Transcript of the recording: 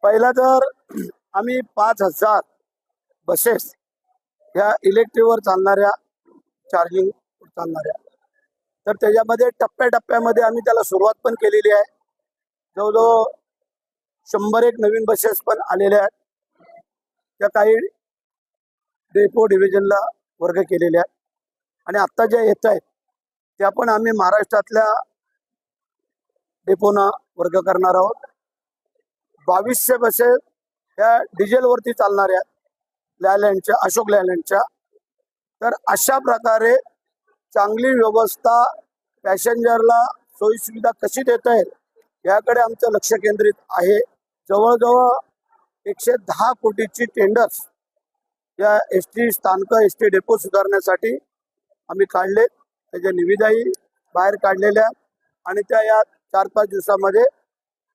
पहिला तर आम्ही 5,000 बसेस ह्या इलेक्ट्रिकवर चालणाऱ्या, चार्जिंग चालणाऱ्या, तर त्याच्यामध्ये टप्प्याटप्प्यामध्ये आम्ही त्याला सुरुवात पण केलेली आहे. जवळजवळ 101 नवीन बसेस पण आलेल्या आहेत. त्या काही डेपो डिव्हिजनला वर्ग केलेल्या आहेत आणि आत्ता ज्या येत आहेत त्या पण आम्ही महाराष्ट्रातल्या डेपोना वर्ग करणार आहोत. 2200 बसेस ह्या डिझेलवरती चालणाऱ्या लॅलँडच्या, अशोक लॅलँडच्या. तर अशा प्रकारे चांगली व्यवस्था, पॅसेंजरला सोयीसुविधा कशी देता येईल याकडे आमचं लक्ष केंद्रित आहे. जवळजवळ 110 कोटीची टेंडर्स या एसटी स्थानकं, एसटी डेपो सुधारण्यासाठी आम्ही काढले. त्याच्या निविदाही बाहेर काढलेल्या आणि त्या या 4-5 दिवसामध्ये